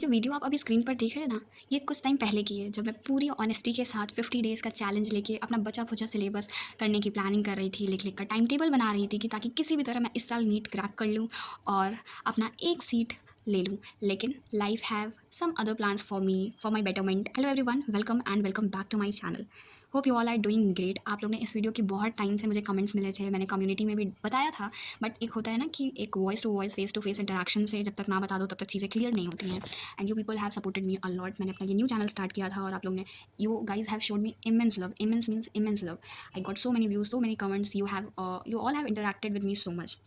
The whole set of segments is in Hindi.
जो वीडियो आप अभी स्क्रीन पर देख रहे हैं ना, ये कुछ टाइम पहले की है, जब मैं पूरी ऑनेस्टी के साथ 50 डेज़ का चैलेंज लेके अपना बचा-खुचा सिलेबस करने की प्लानिंग कर रही थी, लिख-लिख कर टाइम टेबल बना रही थी कि ताकि किसी भी तरह मैं इस साल नीट क्रैक कर लूँ और अपना एक सीट ले लूँ। लेकिन life have some other plans for me, for my betterment. Hello everyone, welcome back to my channel. Hope you all are doing great. आप लोग ने इस वीडियो के बहुत टाइम से मुझे कमेंट्स मिले थे, मैंने कम्युनिटी में भी बताया था, बट एक होता है ना कि एक voice to voice, face to face interaction से जब तक ना बता दो तब तक चीज़ें क्लियर नहीं होती हैं। And you people have supported me a lot. मैंने अपना ये न्यू चैनल स्टार्ट किया था और आप लोग ने, you guys have showed me immense love. Immense means immense love. I got so many views, so many comments, you all have interacted with me so much.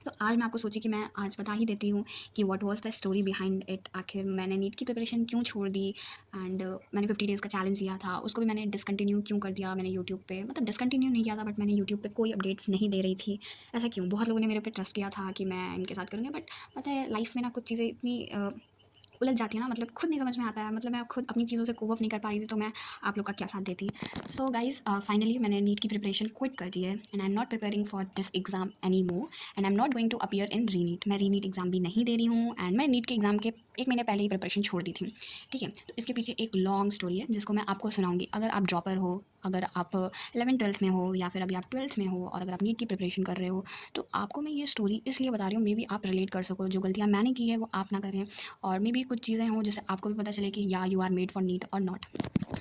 तो आज मैं आपको सोची कि मैं आज बता ही देती हूँ कि what was the story behind it. आखिर मैंने नीट की प्रिपरेशन क्यों छोड़ दी, एंड मैंने 50 डेज़ का चैलेंज लिया था, उसको भी मैंने डिसकंटिन्यू क्यों कर दिया। मैंने यूट्यूब पे, मतलब डिसकंटिन्यू नहीं किया था, बट मैंने यूट्यूब पे कोई अपडेट्स नहीं दे रही थी। ऐसा क्यों? बहुत लोगों ने मेरे पे ट्रस्ट किया था कि मैं इनके साथ करूँगी, बट पता है लाइफ में ना कुछ चीज़ें इतनी उलझ जाती है ना, मतलब खुद नहीं समझ में आता है। मतलब मैं खुद अपनी चीज़ों से कोप अप नहीं कर पा रही थी, तो मैं आप लोग का क्या साथ देती। सो गाइज, फाइनली मैंने नीट की प्रिपरेशन क्विट कर दी है and I am not preparing for this exam any more and I am not going to appear in re-NEET. मैं रीनीट एग्जाम भी नहीं दे रही हूँ एंड मैं नीट के एग्जाम के एक महीने पहले ही प्रिपरेशन छोड़ दी थी। ठीक है, तो इसके पीछे एक लॉन्ग स्टोरी है जिसको मैं आपको सुनाऊंगी। अगर आप ड्रॉपर हो, अगर आप 11th-12th में हो, या फिर अभी आप 12th में हो और अगर आप नीट की प्रिपरेशन कर रहे हो, तो आपको मैं ये स्टोरी इसलिए बता रही हूँ, मे बी आप रिलेट कर सको। जो गलतियाँ मैंने की है वो आप ना करें, और मे बी कुछ चीज़ें हों जिससे आपको भी पता चले कि या you are made for NEET और नॉट।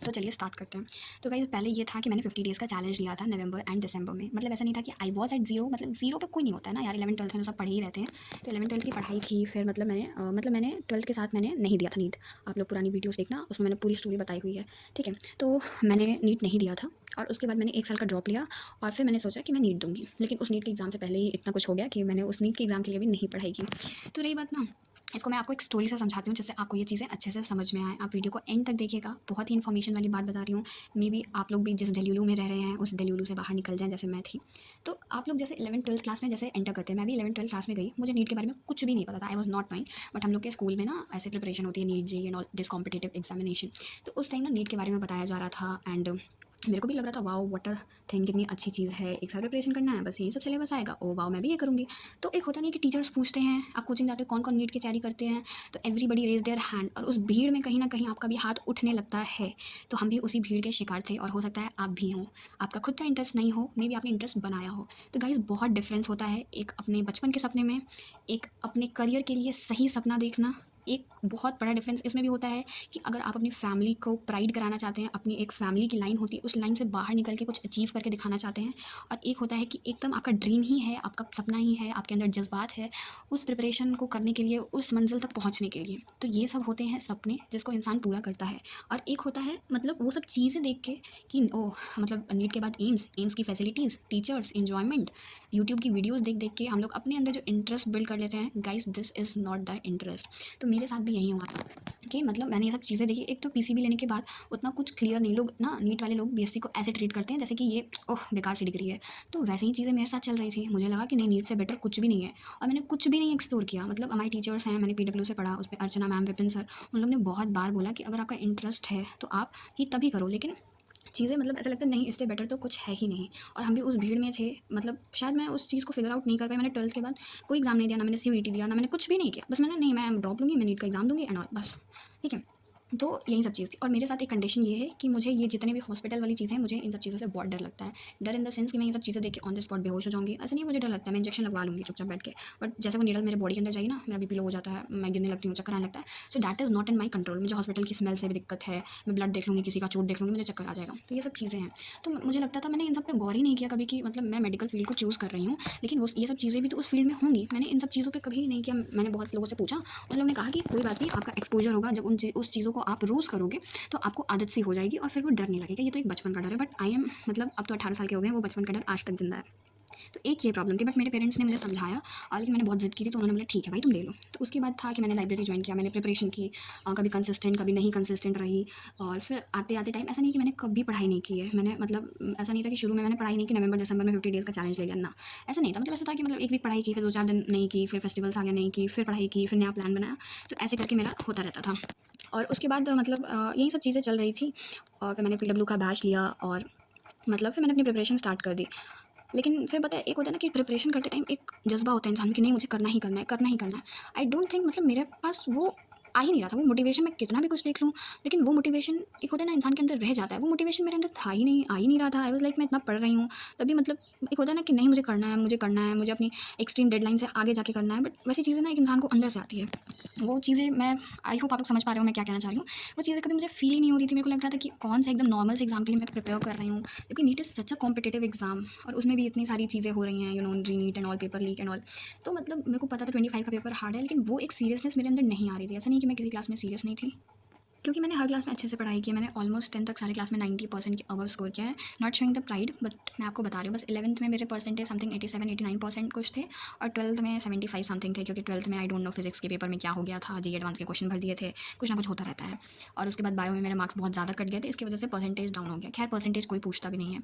तो चलिए स्टार्ट करते हैं। तो गाइस, पहले ये था कि मैंने 50 डेज़ का चैलेंज लिया था नवंबर एंड दिसंबर में। मतलब ऐसा नहीं था कि आई वाज एट जीरो, मतलब जीरो पे कोई नहीं होता है ना यार। 11th-12th में तो सब पढ़े ही रहते हैं। तो 11th-12th की पढ़ाई थी, फिर मैंने 12th के साथ मैंने नहीं दिया था नीट। आप लोग पुरानी वीडियोस देखना, उसमें मैंने पूरी स्टोरी बताई हुई है। ठीक है, तो मैंने नीट नहीं दिया था और उसके बाद मैंने 1 साल का ड्रॉप लिया और फिर मैंने सोचा कि मैं नीट दूंगी। लेकिन उस नीट के एग्ज़ाम से पहले ही इतना कुछ हो गया कि मैंने उस नीट के एग्ज़ाम के लिए भी नहीं पढ़ाई की। तो रही बात ना, इसको मैं आपको एक स्टोरी से समझाती हूँ जिससे आपको ये चीज़ें अच्छे से समझ में आए। आप वीडियो को एंड तक देखिएगा, बहुत ही इन्फॉर्मेशन वाली बात बता रही हूँ। मे बी आप लोग भी जिस डेल्यूलू में रह रहे हैं उस डेल्यूलू से बाहर निकल जाएँ जैसे मैं थी। तो आप लोग जैसे 11th-12th क्लास में जैसे एंटर करते हैं, मैं भी 11th-12th क्लास में गई, मुझे नीट के बारे में कुछ भी नहीं पता था। I was not knowing, but हम लोग के स्कूल में ना ऐसे प्रिपरेशन होती है, NEET JEE and all this competitive examination. तो उस टाइम ना नीट के बारे में बताया जा रहा था एंड मेरे को भी लग रहा था वाओ व्हाट अ थिंग, कितनी अच्छी चीज़ है। एक साल प्रिपरेशन करना है, बस यही सब सिलेबस आएगा, ओ वाओ मैं भी ये करूँगी। तो एक होता नहीं कि टीचर्स पूछते हैं, आप कोचिंग जाते हो कौन कौन नीट की तैयारी करते हैं, तो एवरीबडी रेज देयर हैंड, और उस भीड़ में कहीं ना कहीं आपका भी हाथ उठने लगता है। तो हम भी उसी भीड़ के शिकार थे और हो सकता है आप भी हों। आपका खुद का इंटरेस्ट नहीं हो, मे बी आपने इंटरेस्ट बनाया हो। तो गाइज, बहुत डिफरेंस होता है एक अपने बचपन के सपने में, एक अपने करियर के लिए सही सपना देखना। एक बहुत बड़ा डिफरेंस इसमें भी होता है कि अगर आप अपनी फैमिली को प्राइड कराना चाहते हैं, अपनी एक फैमिली की लाइन होती है, उस लाइन से बाहर निकल के कुछ अचीव करके दिखाना चाहते हैं। और एक होता है कि एकदम आपका ड्रीम ही है, आपका सपना ही है, आपके अंदर जज्बात है उस प्रिपरेशन को करने के लिए, उस मंजिल तक पहुंचने के लिए। तो ये सब होते हैं सपने जिसको इंसान पूरा करता है। और एक होता है मतलब वो सब चीज़ें देख के कि ओह, मतलब नीट के बाद एम्स की फैसिलिटीज़, टीचर्स, इन्जॉयमेंट, यूट्यूब की वीडियोज़ देख देख के हम लोग अपने अंदर जो इंटरेस्ट बिल्ड कर लेते हैं। Guys, this is not the interest. तो मेरे साथ भी यही हुआ था कि मतलब मैंने ये सब चीज़ें देखी। एक तो पीसीबी लेने के बाद उतना कुछ क्लियर नहीं, लोग ना नीट वाले लोग बीएससी को ऐसे ट्रीट करते हैं जैसे कि ये ओह बेकार सी डिग्री है। तो वैसे ही चीज़ें मेरे साथ चल रही थी। मुझे लगा कि नहीं, नीट से बेटर कुछ भी नहीं है, और मैंने कुछ भी नहीं एक्सप्लोर किया। मतलब हमारे टीचर्स हैं, मैंने पीडब्ल्यू से पढ़ा, उसमें अर्चना मैम, विपिन सर, उन लोग ने बहुत बार बोला कि अगर आपका इंटरेस्ट है तो आप ही तभी करो। लेकिन चीज़ें मतलब ऐसा लगता है नहीं, इससे बेटर तो कुछ है ही नहीं। और हम भी उस भीड़ में थे। मतलब शायद मैं उस चीज़ को फिगर आउट नहीं कर पाई। मैंने 12th के बाद कोई एग्ज़ाम नहीं दिया, ना मैंने सीयूईटी दिया, ना मैंने कुछ भी नहीं किया। बस मैंने नहीं, मैं ड्रॉप लूँगी, मैं नीट का एग्ज़ाम दूँगी एंड ऑल, बस। ठीक है, तो यही सब चीज़ थी। और मेरे साथ एक कंडीशन ये है कि मुझे ये जितने भी हॉस्पिटल वाली चीज़ें हैं, मुझे इन सब चीज़ों से बहुत डर लगता है। डर इन द सेंस कि मैं ये सब चीज़ें देख के ऑन द स्पॉट बेहोश हो जाऊँगी, ऐसा नहीं है, मुझे डर लगता है। मैं इंजेक्शन लगवा लूँगी चुपचाप बैठ के, बट जैसे वो नीडल मेरे बॉडी के अंदर जाएगी ना, मेरा बीपी लो हो जाता है, मैं गिरने लगती हूँ, चक्कर आने लगता है। So that is not in my control. मुझे हॉस्पिटल की स्मेल से भी दिक्कत है, मैं ब्लड देख लूँगी, किसी का चोट देख लूँगी, मुझे चक्कर आ जाएगा। तो ये सब चीज़ें हैं। तो मुझे लगता था, मैंने इन सब पे गौर ही नहीं किया कभी कि मतलब मैं मेडिकल फील्ड को चूज़ कर रही हूँ, लेकिन वो ये सब चीज़ें भी तो उस फील्ड में होंगी। मैंने इन सब चीज़ों पे कभी नहीं किया। मैंने बहुत लोगों से पूछा, उन लोगों ने कहा कि कोई बात नहीं, आपका एक्सपोजर होगा, जब उस चीज़ों को आप रोज़ करोगे तो आपको आदत सी हो जाएगी और फिर वो डर नहीं लगेगा। ये तो एक बचपन का डर है, बट आई एम मतलब अब तो 18 साल के हो गए हैं, वो बचपन का डर आज तक जिंदा है। तो एक ये प्रॉब्लम थी, बट मेरे पेरेंट्स ने मुझे समझाया, लेकिन मैंने बहुत ज़िद की थी, तो उन्होंने बोला ठीक है भाई तुम ले लो। तो उसके बाद था कि मैंने लाइब्रेरी ज्वाइन किया, मैंने प्रिपरेशन की, कभी कंसिस्टेंट कभी नहीं कंसिस्टेंट रही। और फिर आते आते टाइम ऐसा नहीं कि मैंने कभी पढ़ाई नहीं की है। मैंने मतलब ऐसा नहीं था कि शुरू में मैंने पढ़ाई नहीं की, नवंबर दिसंबर में 50 डेज़ का चैलेंज ले लिया ना, ऐसा नहीं था। मतलब ऐसा था कि मतलब एक वीक पढ़ाई की, फिर 2-4 दिन नहीं की, फिर फेस्टिवल्स आ गया नहीं की, फिर पढ़ाई की, फिर नया प्लान बनाया। तो ऐसे करके मेरा होता रहता था। और उसके बाद मतलब यही सब चीज़ें चल रही थी। और फिर मैंने पीडब्ल्यू का बैच लिया और मतलब फिर मैंने अपनी प्रिपरेशन स्टार्ट कर दी। लेकिन फिर पता है, एक होता है ना कि प्रिपरेशन करते टाइम एक जज़्बा होता है इंसान कि नहीं, मुझे करना ही करना है, करना ही करना है। आई डोंट थिंक मतलब मेरे पास वो आ ही नहीं रहा था। वो मोटिवेशन मैं कितना भी कुछ देख लूँ, लेकिन वो मोटिवेशन एक होता है ना इंसान के अंदर रह जाता है, वो मोटिवेशन मेरे अंदर था ही नहीं, आ ही नहीं रहा था। आई वाज़ लाइक मैं इतना पढ़ रही हूँ, तभी मतलब एक होता है ना कि नहीं मुझे करना है, मुझे करना है, मुझे अपनी एक्सट्रीम डेडलाइन से आगे जाके करना है, बट वैसी चीज़ें ना एक इंसान को अंदर से आती है। वो चीज़ें मैं आई होप आप लोग समझ पा रहे हो मैं क्या कहना चाह रही हूँ। वो चीज़ें कभी मुझे फ़ील ही नहीं हो रही थी। मेरे को लग रहा था कि कौन सा एकदम नॉर्मल से एग्ज़ाम के लिए मैं प्रिपेयर कर रही हूँ, क्योंकि NEET is such a competitive exam और उसमें भी इतनी सारी चीज़ें हो रही हैं, you know, re-NEET and all, paper leak and all. तो मतलब मेरे को पता था 25 का पेपर हार्ड है, लेकिन वो एक सीरियसनेस मेरे अंदर नहीं आ रही थी। ऐसा नहीं कि मैं किसी क्लास में सीरियस नहीं थी, क्योंकि मैंने हर क्लास में अच्छे से पढ़ाई की है। मैंने ऑलमोस्ट 10 तक सारे क्लास में 90% के अबव स्कोर किया है। Not showing the pride, but मैं आपको बता रही हूँ। बस 11th में मेरे परसेंटेज समथिंग 87-89% कुछ थे, और 12th में 75 समथिंग थे, क्योंकि 12th में आई डोंट नो फिजिक्स के पेपर में क्या हो गया था, जी एडवांस के क्वेश्चन भर दिए थे, कुछ ना कुछ होता रहता है। और उसके बाद बायो में मेरे मार्क्स बहुत ज़्यादा कट गए थे, इसकी वजह से परसेंटेज डाउन हो गया। खैर परसेंटेज कोई पूछता भी नहीं है।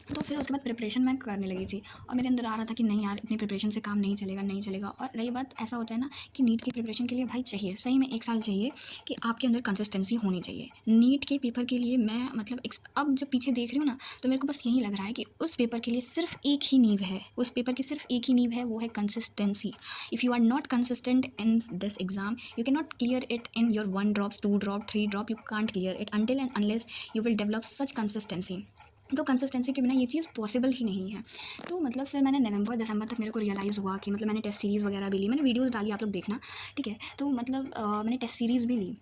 तो फिर उसके बाद प्रिपरेशन मैं करने लगी थी, और मेरे अंदर आ रहा था कि नहीं यार, इतनी प्रिपरेशन से काम नहीं चलेगा, नहीं चलेगा। और रही बात, ऐसा होता है ना कि नीट की प्रिपरेशन के लिए भाई चाहिए सही में 1 साल चाहिए, कि आपके अंदर कंसिस्टेंसी होनी चाहिए। नीट के पेपर के लिए मैं मतलब अब जब पीछे देख रही हूँ ना, तो मेरे को बस यही लग रहा है कि उस पेपर के लिए सिर्फ एक ही नींव है, उस पेपर की सिर्फ एक ही नींव है, वो है consistency. If you are not consistent in this exam, you can not clear it in your 1 drops, 2 drop, 3 drop, you can't clear it until and unless you will develop such consistency. तो कंसिस्टेंसी के बिना ये चीज़ पॉसिबल ही नहीं है। तो मतलब फिर मैंने नवंबर दिसंबर तक मेरे को रियलाइज़ हुआ कि मतलब मैंने टेस्ट सीरीज़ वगैरह भी ली, मैंने वीडियोज़ डाली, आप लोग देखना, ठीक है। तो मतलब मैंने टेस्ट सीरीज़ भी ली,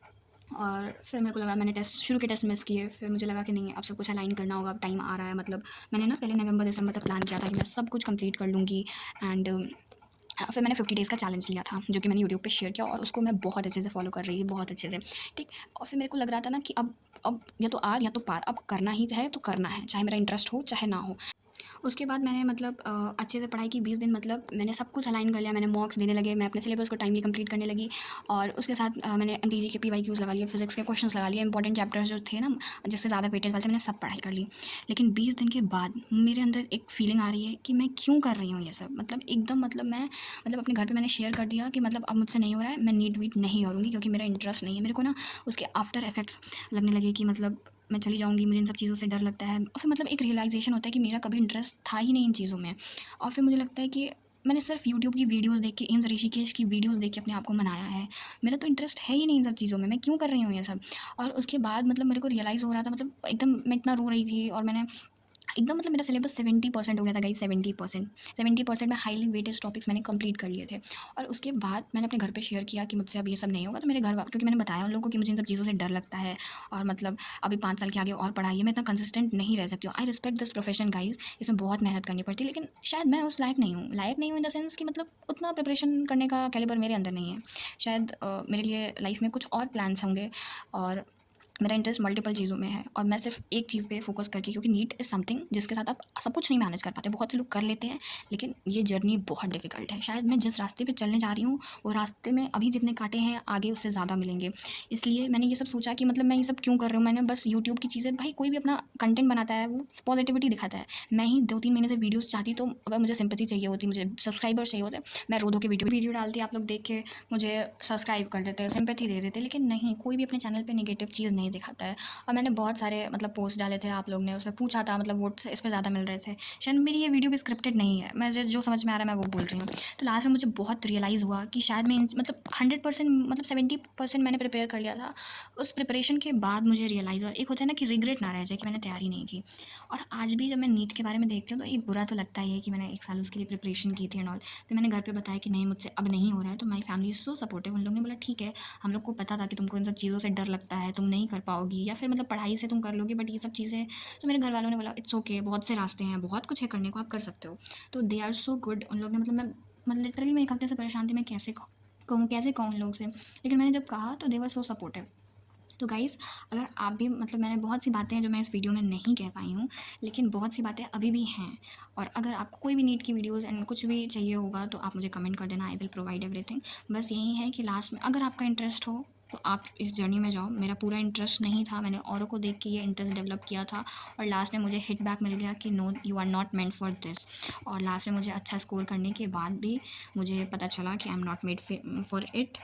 और फिर मेरे को लगा, मैंने टेस्ट शुरू के टेस्ट मिस किए, फिर मुझे लगा कि नहीं अब सब कुछ अलाइन करना होगा, अब टाइम आ रहा है। मतलब मैंने ना पहले नवंबर दिसंबर तक प्लान किया था कि मैं सब कुछ कंप्लीट कर लूँगी। एंड फिर मैंने 50 डेज़ का चैलेंज लिया था, जो कि मैंने यूट्यूब पे शेयर किया, और उसको मैं बहुत अच्छे से फॉलो कर रही थी, बहुत अच्छे से, ठीक। और फिर मेरे को लग रहा था ना कि अब या तो आर या तो पार, अब करना ही है तो करना है, चाहे मेरा इंटरेस्ट हो चाहे ना हो। उसके बाद मैंने मतलब अच्छे से पढ़ाई की 20 दिन, मतलब मैंने सब कुछ अलाइन कर लिया, मैंने मॉक्स देने लगे, मैं अपने सिलेबस को टाइमली कंप्लीट करने लगी। और उसके साथ मैंने एमटीजी के पीवाईक्यूज़ लगा लिए, फिजिक्स के क्वेश्चंस लगा लिए, इंपॉर्टेंट चैप्टर्स जो थे ना जिससे ज़्यादा वेटेज वाले थे, मैंने सब पढ़ाई कर ली। लेकिन 20 दिन के बाद मेरे अंदर एक फीलिंग आ रही है कि मैं क्यों कर रही हूँ ये सब, मतलब एकदम, मतलब मैं मतलब अपने घर पे मैंने शेयर कर दिया कि मतलब अब मुझसे नहीं हो रहा है, मैं नीट वीट नहीं करूँगी, क्योंकि मेरा इंटरेस्ट नहीं है। मेरे को ना उसके आफ्टर इफेक्ट्स लगने लगे कि मतलब मैं चली जाऊँगी, मुझे इन सब चीज़ों से डर लगता है। और फिर मतलब एक रियलाइज़ेशन होता है कि मेरा कभी इंटरेस्ट था ही नहीं इन चीज़ों में। और फिर मुझे लगता है कि मैंने सिर्फ यूट्यूब की वीडियोज़ देख के, एम्स ऋषिकेश की वीडियोज़ देख के अपने आप को मनाया है। मेरा तो इंटरेस्ट है ही नहीं इन सब चीज़ों में, मैं क्यों कर रही हूँ ये सब? और उसके बाद मतलब मेरे को रियलाइज़ हो रहा था, मतलब एकदम मैं इतना रो रही थी, और मैंने एकदम मतलब मेरा सिलेबस 70% हो गया था गाइस, 70% में हाईली वेटेज टॉपिक्स मैंने कंप्लीट कर लिए थे। और उसके बाद मैंने अपने घर पे शेयर किया कि मुझसे अब ये सब नहीं होगा। तो मेरे घर वालों, क्योंकि मैंने बताया उन लोगों को कि मुझे इन सब चीज़ों से डर लगता है, और मतलब अभी 5 साल के आगे और पढ़ाई है, मैं इतना कंसिस्टेंट नहीं रह सकती हूँ। I respect this profession guys, इसमें बहुत मेहनत करनी पड़ती है, लेकिन शायद मैं उस लायक नहीं हूँ इन द सेंस कि मतलब उतना प्रिपरेशन करने का कैलिबर मेरे अंदर नहीं है। शायद मेरे लिए लाइफ में कुछ और प्लान्स होंगे, और मेरा इंटरेस्ट मल्टीपल चीज़ों में है, और मैं सिर्फ एक चीज़ पे फोकस करके, क्योंकि नीट इज़ समथिंग जिसके साथ आप सब कुछ नहीं मैनेज कर पाते। बहुत से लोग कर लेते हैं, लेकिन ये जर्नी बहुत डिफिकल्ट है। शायद मैं जिस रास्ते पे चलने जा रही हूँ, वो रास्ते में अभी जितने कांटे हैं आगे उससे ज़्यादा मिलेंगे। इसलिए मैंने ये सब सोचा कि मतलब मैं ये सब क्यों कर रही हूँ। मैंने बस यूट्यूब की चीज़ें, भाई कोई भी अपना कंटेंट बनाता है वो पॉजिटिविटी दिखाता है। मैं ही 2-3 महीने से वीडियोज़ चाहती, तो अगर मुझे सिंपैथी चाहिए होती, मुझे सब्सक्राइबर्स चाहिए होते, मैं रो धो के वीडियो डालती, आप लोग देख के मुझे सब्सक्राइब कर देते, सिंपैथी दे देते। लेकिन नहीं, कोई भी अपने चैनल पे नेगेटिव चीज़ नहीं दिखाता है। और मैंने बहुत सारे मतलब पोस्ट डाले थे, आप लोग ने उसमें पूछा था, मतलब वोट्स इस पे ज़्यादा मिल रहे थे। शायद मेरी ये वीडियो भी स्क्रिप्टेड नहीं है, मैं जो समझ में आ रहा है मैं वो बोल रही हूँ। तो लास्ट में मुझे बहुत रियलाइज़ हुआ कि शायद मैं मतलब 100% मतलब 70% मैंने प्रिपेयर कर लिया था। उस प्रिपरेशन के बाद मुझे रियलाइज़ हुआ, एक होता है ना कि रिग्रेट ना रह जाए कि मैंने तैयारी नहीं की। और आज भी जब मैं नीट के बारे में देखती हूँ, तो एक बुरा तो लगता ही है कि मैंने 1 साल उसके लिए प्रिपरेशन की थी एंड ऑल। फिर मैंने घर पे बताया कि नहीं मुझसे अब नहीं हो रहा है, तो my family is so supportive. उन लोगों ने बोला ठीक है, हम लोग को पता था कि तुमको इन सब चीज़ों से डर लगता है, तुम नहीं कर पाओगी, या फिर मतलब पढ़ाई से तुम कर लोगे, बट ये सब चीज़ें, तो मेरे घर वालों ने बोला इट्स ओके, बहुत से रास्ते हैं, बहुत कुछ है करने को, आप कर सकते हो। तो दे आर सो गुड। उन लोग ने मतलब मैं मतलब लिटरली मैं 1 हफ्ते से परेशान थी, मैं कैसे कहूँ उन लोग से, लेकिन मैंने जब कहा तो दे वर सो सपोर्टिव। तो गाइज़, अगर आप भी मतलब मैंने बहुत सी बातें हैं जो मैं इस वीडियो में नहीं कह पाई हूँ, लेकिन बहुत सी बातें अभी भी हैं। और अगर आपको कोई भी नीट की वीडियोज़ एंड कुछ भी चाहिए होगा, तो आप मुझे कमेंट कर देना, आई विल प्रोवाइड एवरीथिंग। बस यही है कि लास्ट में अगर आपका इंटरेस्ट हो, तो आप इस जर्नी में जाओ। मेरा पूरा इंटरेस्ट नहीं था, मैंने औरों को देख के ये इंटरेस्ट डेवलप किया था, और लास्ट में मुझे हिट बैक मिल गया कि no, you are not meant for this. और लास्ट में मुझे अच्छा स्कोर करने के बाद भी मुझे पता चला कि आई am not made for it.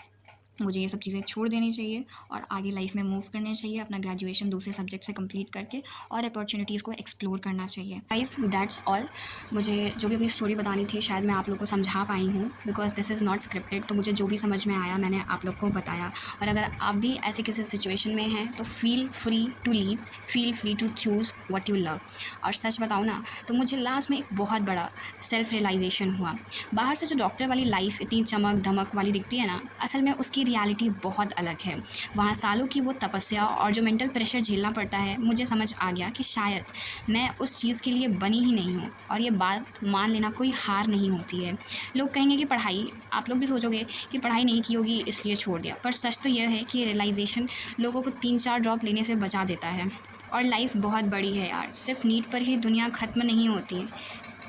मुझे ये सब चीज़ें छोड़ देनी चाहिए और आगे लाइफ में मूव करने चाहिए, अपना ग्रेजुएशन दूसरे सब्जेक्ट से कंप्लीट करके और अपॉर्चुनिटीज़ को एक्सप्लोर करना चाहिए। Guys that's all. मुझे जो भी अपनी स्टोरी बतानी थी शायद मैं आप लोग को समझा पाई हूँ, because this is not scripted. तो मुझे जो भी समझ में आया मैंने आप लोग को बताया। और अगर आप भी ऐसे किसी सिचुएशन में हैं तो feel free to leave, feel free to choose what you love. और सच बताऊँ ना तो मुझे लास्ट में एक बहुत बड़ा सेल्फ रियलाइजेशन हुआ। बाहर से जो डॉक्टर वाली लाइफ इतनी चमक धमक वाली दिखती है ना, असल में उसकी रियलिटी बहुत अलग है। वहाँ सालों की वो तपस्या और जो मेंटल प्रेशर झेलना पड़ता है, मुझे समझ आ गया कि शायद मैं उस चीज़ के लिए बनी ही नहीं हूँ। और ये बात मान लेना कोई हार नहीं होती है। लोग कहेंगे कि पढ़ाई, आप लोग भी सोचोगे कि पढ़ाई नहीं की होगी इसलिए छोड़ दिया, पर सच तो यह है कि रियलाइजेशन लोगों को 3-4 ड्रॉप लेने से बचा देता है। और लाइफ बहुत बड़ी है यार, सिर्फ नीट पर ही दुनिया ख़त्म नहीं होती है।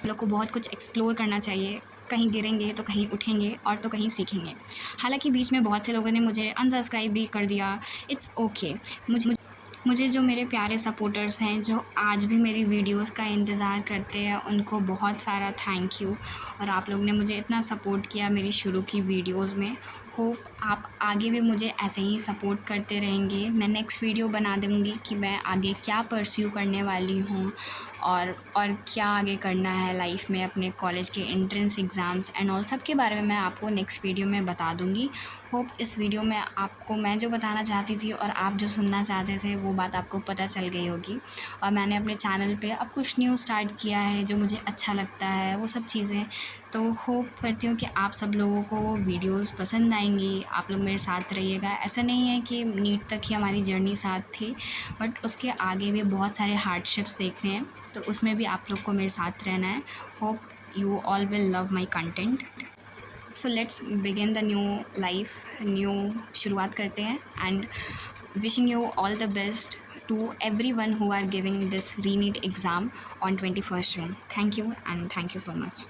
लोग को बहुत कुछ एक्सप्लोर करना चाहिए। कहीं गिरेंगे तो कहीं उठेंगे और तो कहीं सीखेंगे। हालांकि बीच में बहुत से लोगों ने मुझे अनसब्सक्राइब भी कर दिया। It's okay. मुझे जो मेरे प्यारे सपोर्टर्स हैं जो आज भी मेरी वीडियोस का इंतज़ार करते हैं, उनको बहुत सारा थैंक यू। और आप लोग ने मुझे इतना सपोर्ट किया मेरी शुरू की वीडियोस में। होप आप आगे भी मुझे ऐसे ही सपोर्ट करते रहेंगे। मैं नेक्स्ट वीडियो बना दूँगी कि मैं आगे क्या परस्यू करने वाली हूँ और क्या आगे करना है लाइफ में, अपने कॉलेज के एंट्रेंस एग्ज़ाम्स एंड ऑल सब के बारे में मैं आपको नेक्स्ट वीडियो में बता दूँगी। होप इस वीडियो में आपको मैं जो बताना चाहती थी और आप जो सुनना चाहते थे वो बात आपको पता चल गई होगी। और मैंने अपने चैनल पे अब कुछ न्यू स्टार्ट किया है जो मुझे अच्छा लगता है, वो सब चीज़ें। तो होप करती हूँ कि आप सब लोगों को वो वीडियोस पसंद आएंगी, आप लोग मेरे साथ रहिएगा। ऐसा नहीं है कि नीट तक ही हमारी जर्नी साथ थी, बट उसके आगे भी बहुत सारे हार्डशिप्स देखने हैं, तो उसमें भी आप लोग को मेरे साथ रहना है। Hope you all will love my content. So let's begin the new life, new शुरुआत करते हैं। And wishing you all the best to every one who are giving this re NEET exam on 21st June. Thank you and thank you so much.